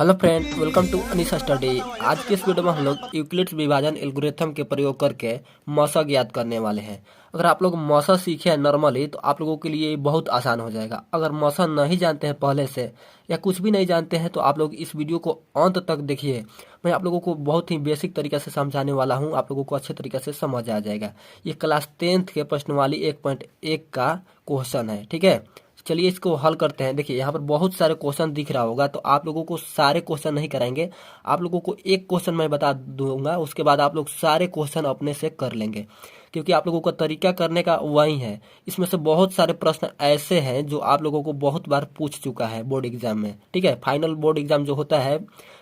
Hello friend, welcome to Anisa study. आज के इस वीडियो में हम लोग यूक्लिड्स विभाजन एल्गोरिथम के प्रयोग करके मौसा ज्ञात करने वाले हैं। अगर आप लोग मौसा सीखे हैं नॉर्मली तो आप लोगों के लिए बहुत आसान हो जाएगा। अगर मौसा नहीं जानते हैं पहले से या कुछ भी नहीं जानते हैं तो आप लोग इस वीडियो को अंत तक देखिए। मैं आप लोगों को बहुत ही बेसिक तरीके से समझाने वाला हूँ, आप लोगों को अच्छे तरीके से समझ आ जाएगा। ये क्लास 10th के प्रश्नवाली 1.1 का क्वेश्चन है, ठीक है। चलिए इसको हल करते हैं। देखिए यहाँ पर बहुत सारे क्वेश्चन दिख रहा होगा, तो आप लोगों को सारे क्वेश्चन नहीं कराएंगे। आप लोगों को एक क्वेश्चन मैं बता दूंगा, उसके बाद आप लोग सारे क्वेश्चन अपने से कर लेंगे, क्योंकि आप लोगों का तरीका करने का वही है। इसमें से बहुत सारे प्रश्न ऐसे हैं जो आप लोगों को बहुत बार पूछ चुका है बोर्ड एग्जाम में, ठीक है। फाइनल बोर्ड एग्जाम जो होता है,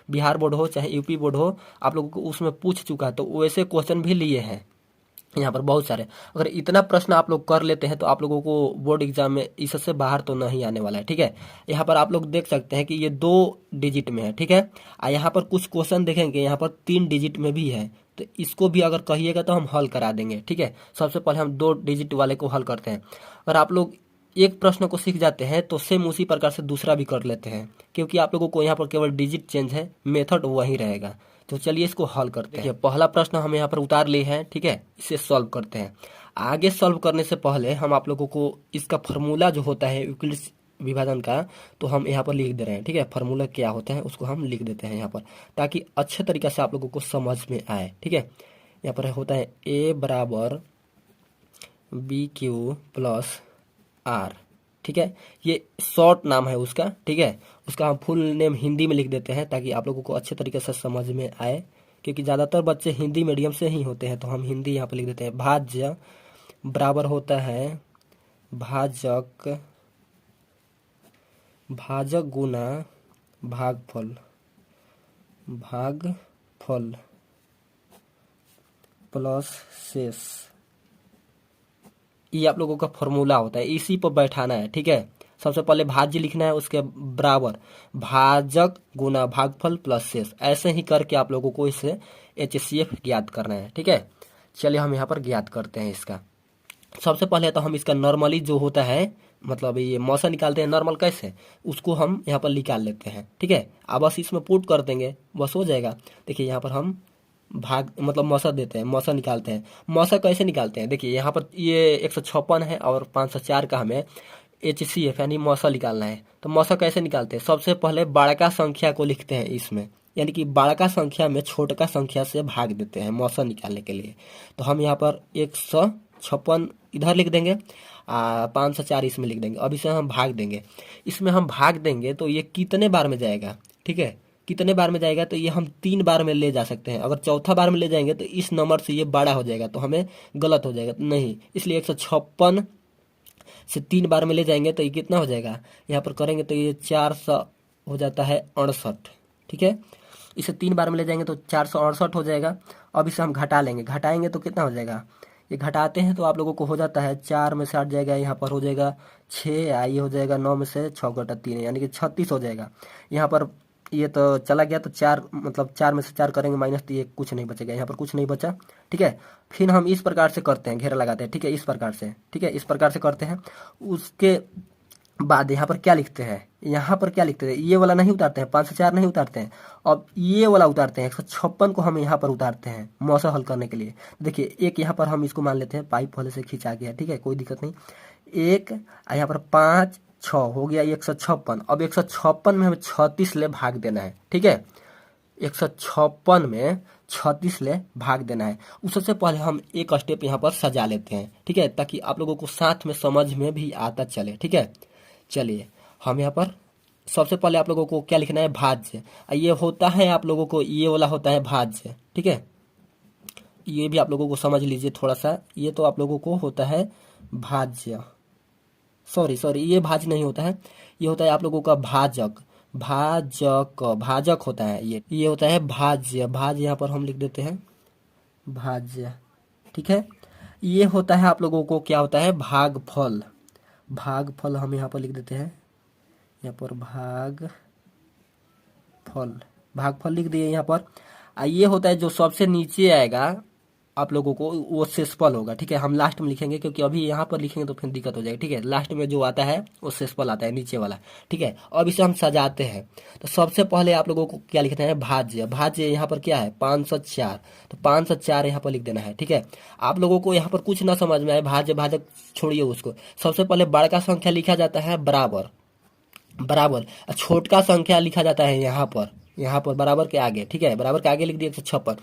बिहार बोर्ड हो चाहे यूपी बोर्ड हो, आप लोगों को उसमें पूछ चुका है, तो वैसे क्वेश्चन भी लिए हैं यहाँ पर बहुत सारे। अगर इतना प्रश्न आप लोग कर लेते हैं तो आप लोगों को बोर्ड एग्जाम में इससे बाहर तो नहीं आने वाला है, ठीक है। यहाँ पर आप लोग देख सकते हैं कि ये 2 डिजिट में है, ठीक है। यहाँ पर कुछ क्वेश्चन देखेंगे, यहाँ पर 3 डिजिट में भी है, तो इसको भी अगर कहिएगा तो हम हल करा देंगे, ठीक है। सबसे पहले हम 2 डिजिट वाले को हल करते हैं। अगर आप लोग एक प्रश्न को सीख जाते हैं तो सेम उसी प्रकार से दूसरा भी कर लेते हैं, क्योंकि आप लोगों को यहाँ पर केवल डिजिट चेंज है, मेथड वही रहेगा। तो चलिए इसको हल करते हैं। पहला प्रश्न हम यहाँ पर उतार लिए हैं, ठीक है। इसे सॉल्व करते हैं। आगे सॉल्व करने से पहले हम आप लोगों को इसका फार्मूला जो होता है यूक्लिड्स विभाजन का, तो हम यहाँ पर लिख दे रहे हैं, ठीक है। फार्मूला क्या होता है उसको हम लिख देते हैं यहाँ पर, ताकि अच्छे तरीके से आप लोगों को समझ में आए, ठीक है। यहाँ पर होता है ए बराबर बी क्यू प्लस आर, ठीक है। ये शॉर्ट नाम है उसका, ठीक है। उसका हम फुल नेम हिंदी में लिख देते हैं ताकि आप लोगों को अच्छे तरीके से समझ में आए, क्योंकि ज़्यादातर बच्चे हिंदी मीडियम से ही होते हैं, तो हम हिंदी यहाँ पर लिख देते हैं। भाज्य बराबर होता है भाजक, भाजक गुना भागफल, भागफल प्लस शेष। ये आप लोगों का फॉर्मूला होता है, इसी पर बैठाना है, ठीक है। सबसे पहले भाज्य लिखना है, उसके बराबर भाजक गुना भागफल प्लस शेष। ऐसे ही करके आप लोगों को इसे HCF ज्ञात करना है, ठीक है। चलिए हम यहाँ पर ज्ञात करते हैं इसका। सबसे पहले तो हम इसका नॉर्मली जो होता है, मतलब ये मौसा निकालते हैं नॉर्मल कैसे, उसको हम यहाँ पर निकाल लेते हैं, ठीक है। अब बस इसमें पुट कर देंगे, बस हो जाएगा। देखिए यहाँ पर हम भाग मतलब मौसा देते हैं, मौसा निकालते हैं। मौसा कैसे निकालते हैं, देखिए यहाँ पर ये 156 है और 504 का हमें HCF यानी मौसा निकालना है। तो मौसा कैसे निकालते हैं, सबसे पहले बड़का संख्या को लिखते हैं इसमें, यानी कि बड़का संख्या में छोटका संख्या से भाग देते हैं मौसा निकालने के लिए। तो हम यहाँ पर 156 इधर लिख देंगे, 504 इसमें लिख देंगे। अब इसे हम भाग देंगे, इसमें हम भाग देंगे तो ये कितने बार में जाएगा, ठीक है। कितने बार में जाएगा, तो ये हम 3 बार में ले जा सकते हैं। अगर चौथा बार में ले जाएंगे तो इस नंबर से ये बड़ा हो जाएगा, तो हमें गलत हो जाएगा, नहीं। इसलिए 156 से 3 बार में ले जाएंगे तो ये कितना हो जाएगा, यहाँ पर करेंगे तो ये 400 हो जाता है 68, ठीक है। इसे 3 बार में ले जाएंगे तो 468 हो जाएगा। अब इसे हम घटा लेंगे, घटाएंगे तो कितना हो जाएगा, ये घटाते हैं तो आप लोगों को हो जाता है 4 में से 8 जाएगा, यहाँ पर हो जाएगा 6, ये हो जाएगा 9 में से 6 घटा 3 यानी कि 36 हो जाएगा। यहाँ पर ये तो चला गया, तो 4 मतलब 4 में से 4 करेंगे माइनस, तो ये कुछ नहीं बचेगा, यहाँ पर कुछ नहीं बचा, ठीक है। फिर हम इस प्रकार से करते हैं, घेरा लगाते हैं, ठीक है, इस प्रकार से, ठीक है, इस प्रकार से करते हैं। उसके बाद यहाँ पर क्या लिखते हैं, यहाँ पर क्या लिखते हैं, ये वाला नहीं उतारते हैं, 504 नहीं उतारते हैं, अब ये वाला उतारते हैं। 156 को हम यहाँ पर उतारते हैं मौसा हल करने के लिए। देखिए एक यहाँ पर हम इसको मान लेते हैं, पाइप वाले से खींचा गया, ठीक है, कोई दिक्कत नहीं। एक यहाँ पर 5 6 हो गया 156। अब 156 में हमें 36 ले भाग देना है, ठीक है। 156 में 36 ले भाग देना है। उससे पहले हम एक स्टेप यहाँ पर सजा लेते हैं, ठीक है, ताकि आप लोगों को साथ में समझ में भी आता चले, ठीक है। चलिए हम यहाँ पर सबसे पहले आप लोगों को क्या लिखना है, भाज्य। ये होता है आप लोगों को, ये वाला होता है भाज्य, ठीक है। ये भी आप लोगों को समझ लीजिए थोड़ा सा, ये तो आप लोगों को होता है भाज्य, सॉरी ये भाज्य नहीं होता है, ये होता है आप लोगों का भाजक, भाजक भाजक होता है, ये होता है भाज्य। भाज्य यहाँ पर हम लिख देते हैं भाज्य, ठीक है। ये होता है आप लोगों को क्या होता है, भागफल। भागफल हम यहाँ पर लिख देते हैं, यहाँ पर भागफल, भागफल लिख दिए यहाँ पर। ये होता है जो सबसे नीचे आएगा, आप लोगों को वो शेषफल होगा, ठीक है। हम लास्ट में लिखेंगे क्योंकि अभी यहाँ पर लिखेंगे तो फिर दिक्कत हो जाएगी, ठीक है। लास्ट में जो आता है वो शेषफल आता है नीचे वाला, ठीक है। अब इसे हम सजाते हैं। तो सबसे पहले आप लोगों को क्या लिखना है, भाज्य। भाज्य यहाँ पर क्या है, 504, तो 504 यहाँ पर लिख देना है, ठीक है। आप लोगों को यहाँ पर कुछ ना समझ में आए, भाज्य भाजक छोड़िए उसको। सबसे पहले बड़का संख्या लिखा जाता है बराबर, बराबर। छोटका संख्या लिखा जाता है यहाँ पर बराबर के आगे, ठीक है। बराबर के आगे लिख दिए 156।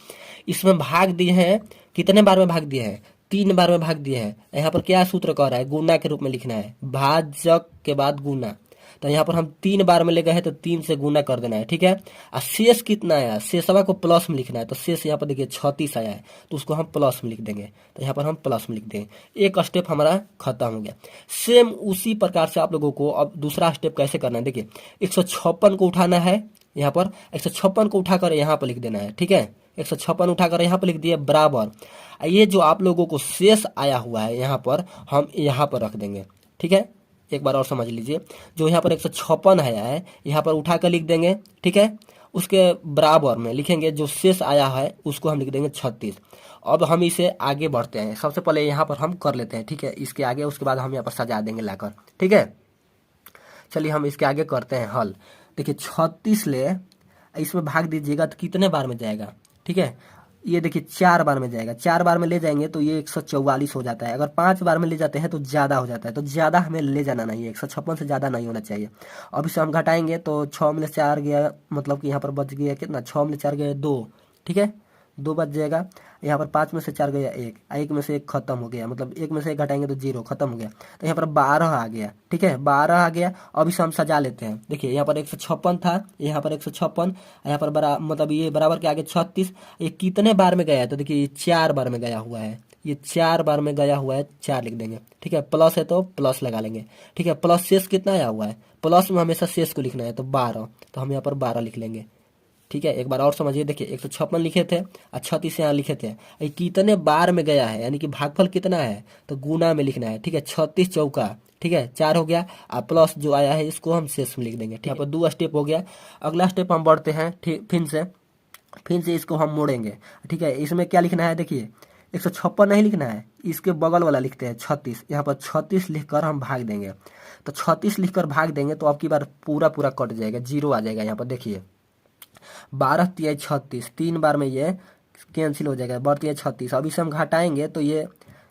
इसमें भाग दिए हैं, कितने बार में भाग दिए हैं, 3 बार में भाग दिए हैं। यहाँ पर क्या सूत्र कह रहा है, गुना के रूप में लिखना है, भाजक के बाद गुना। तो यहाँ पर हम 3 बार में ले गए हैं तो 3 से गुना कर देना है, ठीक है। और शेष कितना आया, शेषवा को प्लस में लिखना है। तो शेष यहाँ पर देखिए 36 आया है, तो उसको हम प्लस में लिख देंगे। तो यहाँ पर हम प्लस में लिख देंगे। एक स्टेप हमारा खत्म हो गया। सेम उसी प्रकार से आप लोगों को अब दूसरा स्टेप कैसे करना है, देखिए 156 को उठाना है, यहाँ पर 156 को उठाकर यहाँ पर लिख देना है, ठीक है। 156 उठाकर यहाँ पर लिख दिए बराबर। ये जो आप लोगों को शेष आया हुआ है यहाँ पर हम यहाँ पर रख देंगे, ठीक है। एक बार और समझ लीजिए, जो यहाँ पर 156 है यहाँ पर उठा कर लिख देंगे, ठीक है। उसके बराबर में लिखेंगे जो शेष आया है उसको हम लिख देंगे 36। अब हम इसे आगे बढ़ते हैं। सबसे पहले यहाँ पर हम कर लेते हैं, ठीक है, इसके आगे। उसके बाद हम यहाँ पर सजा देंगे लाकर, ठीक है। चलिए हम इसके आगे करते हैं हल। देखिए 36 ले इसमें भाग दीजिएगा तो कितने बार में जाएगा, ठीक है। ये देखिए 4 बार में जाएगा। 4 बार में ले जाएंगे तो ये 144 हो जाता है। अगर 5 बार में ले जाते हैं तो ज़्यादा हो जाता है, तो ज़्यादा हमें ले जाना नहीं है, 156 से ज़्यादा नहीं होना चाहिए। अब इसे हम घटाएंगे तो 6 में 4 गया, मतलब कि यहाँ पर बच गया कितना, 6 में 4 गया 2, ठीक है, 2 बच जाएगा। यहाँ पर 5 में से 4 गया 1, 1 में से 1 खत्म हो गया, मतलब 1 में से 1 घटाएंगे तो 0 खत्म हो गया। तो यहाँ पर 12 आ गया, ठीक है, 12 आ गया। अब इसे हम सजा लेते हैं। देखिए यहाँ पर 156 था, यहाँ पर 156, यहाँ पर मतलब ये बराबर के आगे 36। ये कितने बार में गया है, तो देखिए ये 4 बार में गया हुआ है, ये 4 बार में गया हुआ है, 4 लिख देंगे, ठीक है। प्लस है तो प्लस लगा लेंगे, ठीक है। प्लस शेष कितना आया हुआ है, प्लस में हमेशा शेष को लिखना है, तो 12, तो हम यहाँ पर 12 लिख लेंगे, ठीक है। एक बार और समझिए, देखिए 156 लिखे थे और 36 यहाँ लिखे थे। ये कितने बार में गया है, यानी कि भागफल कितना है, तो गुना में लिखना है, ठीक है। 36 चौका, ठीक है, 4 हो गया। और प्लस जो आया है इसको हम शेष में लिख देंगे, ठीक है। यहाँ पर 2 स्टेप हो गया। अगला स्टेप हम बढ़ते हैं, ठीक, फिर से इसको हम मोड़ेंगे, ठीक है। इसमें क्या लिखना है, देखिए 156 नहीं लिखना है, इसके बगल वाला लिखते हैं 36। यहाँ पर 36 लिखकर हम भाग देंगे। तो 36 लिखकर भाग देंगे तो अब की बार पूरा पूरा कट जाएगा, 0 आ जाएगा। यहाँ पर देखिए 12 तिया 36, 3 बार में ये कैंसिल हो जाएगा, बढ़ती है 36। अब इसे हम घटाएंगे तो ये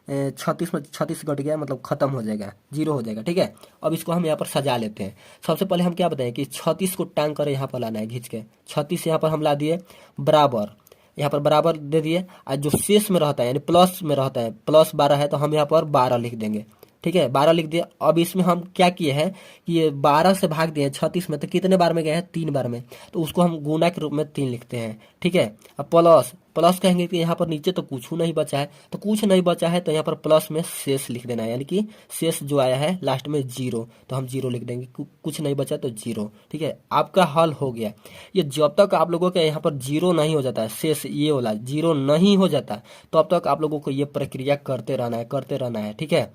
36 में 36 घट गया, मतलब खत्म हो जाएगा, 0 हो जाएगा, ठीक है। अब इसको हम यहाँ पर सजा लेते हैं। सबसे पहले हम क्या बताएं कि 36 को टांग कर यहाँ पर लाना है, खींच के 36 यहाँ पर हम ला दिए बराबर, यहाँ पर बराबर दे दिए। और जो शेष में रहता है यानी प्लस में रहता है, प्लस 12 है तो हम यहाँ पर 12 लिख देंगे, ठीक है, 12 लिख दिए। अब इसमें हम क्या किए हैं कि ये 12 से भाग दिए 36 में, तो कितने बार में गए हैं, 3 बार में, तो उसको हम गुना के रूप में 3 लिखते हैं, ठीक है। अब प्लस प्लस कहेंगे कि यहाँ पर नीचे तो कुछ नहीं बचा है, तो कुछ नहीं बचा है तो यहाँ पर प्लस में शेष लिख देना है, यानी कि शेष जो आया है लास्ट में 0, तो हम 0 लिख देंगे, कुछ नहीं बचा तो 0, ठीक है। आपका हल हो गया। ये जब तक आप लोगों के यहाँ पर 0 नहीं हो जाता है, शेष ये वाला 0 नहीं हो जाता, तो अब तक आप लोगों को ये प्रक्रिया करते रहना है, ठीक है।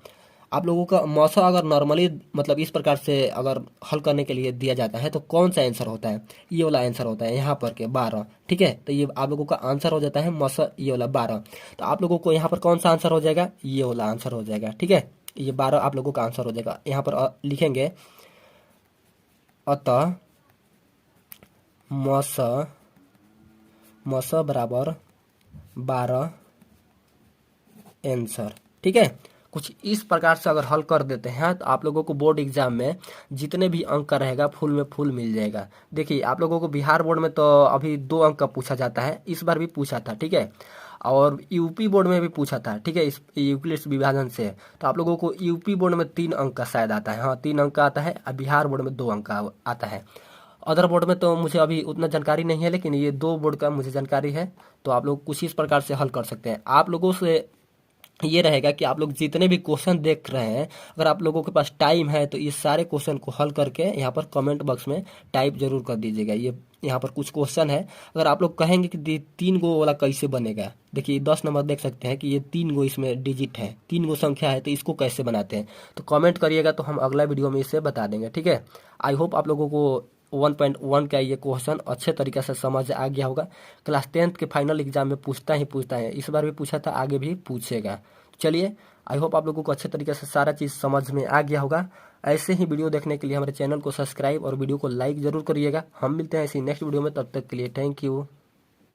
आप लोगों का मौसा अगर नॉर्मली मतलब इस प्रकार से अगर हल करने के लिए दिया जाता है तो कौन सा आंसर होता है, ये वाला आंसर होता है यहाँ पर के 12, ठीक है। तो ये आप लोगों का आंसर हो जाता है मौसा ये वाला 12। तो आप लोगों को यहाँ पर कौन सा आंसर हो जाएगा, ये वाला आंसर हो जाएगा, ठीक है। ये 12 आप लोगों का आंसर हो जाएगा। यहाँ पर लिखेंगे अतः मौसा बराबर 12 आंसर, ठीक है। कुछ इस प्रकार से अगर हल कर देते हैं तो आप लोगों को बोर्ड एग्जाम में जितने भी अंक का रहेगा फुल में फुल मिल जाएगा। देखिए आप लोगों को बिहार बोर्ड में तो अभी 2 अंक का पूछा जाता है, इस बार भी पूछा था, ठीक है। और यूपी बोर्ड में भी पूछा था, ठीक है, इस यूक्लिड्स विभाजन से। तो आप लोगों को यूपी बोर्ड में 3 अंक का शायद आता है, हाँ 3 अंक का आता है, और बिहार बोर्ड में 2 अंक का आता है। अदर बोर्ड में तो मुझे अभी उतना जानकारी नहीं है, लेकिन ये 2 बोर्ड का मुझे जानकारी है। तो आप लोग कुछ इस प्रकार से हल कर सकते हैं। आप लोगों से ये रहेगा कि आप लोग जितने भी क्वेश्चन देख रहे हैं, अगर आप लोगों के पास टाइम है तो ये सारे क्वेश्चन को हल करके यहाँ पर कमेंट बॉक्स में टाइप जरूर कर दीजिएगा। ये यहाँ पर कुछ क्वेश्चन है, अगर आप लोग कहेंगे कि 3 गो वाला कैसे बनेगा, देखिए 10 नंबर देख सकते हैं कि ये 3 गो इसमें डिजिट है, 3 गो संख्या है, तो इसको कैसे बनाते हैं, तो कमेंट करिएगा तो हम अगला वीडियो में इसे बता देंगे, ठीक है। आई होप आप लोगों को 1.1 का ये क्वेश्चन अच्छे तरीके से समझ आ गया होगा। क्लास 10th के फाइनल एग्जाम में पूछता है, इस बार भी पूछा था, आगे भी पूछेगा। चलिए, आई होप आप लोगों को अच्छे तरीके से सारा चीज़ समझ में आ गया होगा। ऐसे ही वीडियो देखने के लिए हमारे चैनल को सब्सक्राइब और वीडियो को लाइक जरूर करिएगा। हम मिलते हैं ऐसी नेक्स्ट वीडियो में, तब तक के लिए थैंक यू।